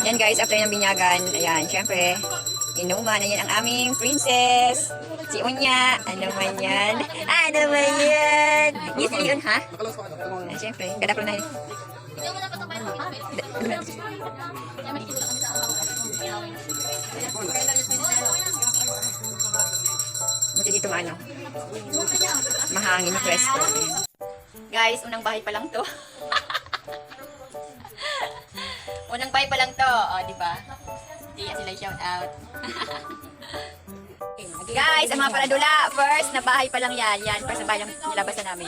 Yan guys, after ng binyagan, ayan, syempre, inuman, ayan ang aming princess. Si Unya, ano man yan? Ano man yan? Yes, yun, ha? Ah, syempre, gadap na yun. Buti dito ano, mahangin yung presko. Guys, unang bahay pa lang to. Unang bahay pa lang to, o, di ba? Hindi sila shout out. Guys, ang mga paradula, first na bahay pa lang yan. Yan, first na bahay lang nilabasan namin.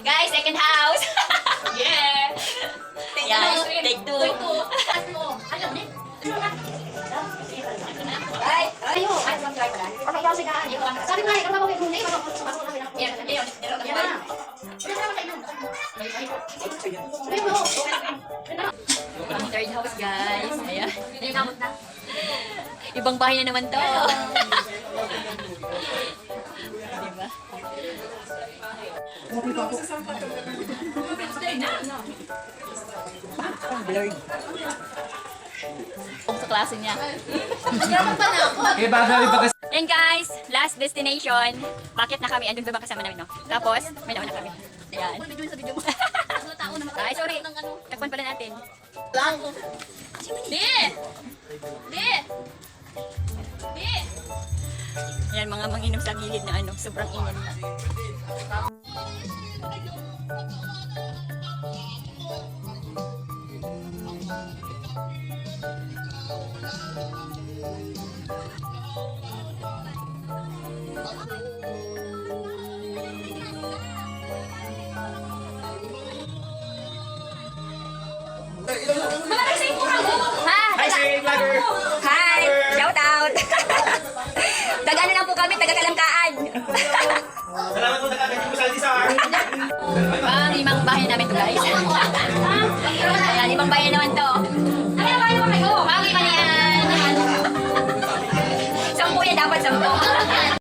Guys, second house. Yeah! Yan, take two. Ay, ayo, ay, mag-try pala. Okay, kasi na, sabi ko nga, ikaw na muna, ikaw na yan, yan, third house, guys. Ayan. Ibang bahay na naman to. Diba? Kung sa klase niya. And guys, last destination. Bakit na kami? Andun ba kasama namin, no? Tapos, may naman na kami. Ayan. Ay, sorry. Takpan pala natin. Di! Di! Di! Ayan, mga manginom sa gilid na ano. Sobrang init na. Hi! Shout out! Taga-ano lang po kami, taga-Kalangkaan. Salamat po, nagkakalit mo sa Aldisar. Limang bahay namin to guys.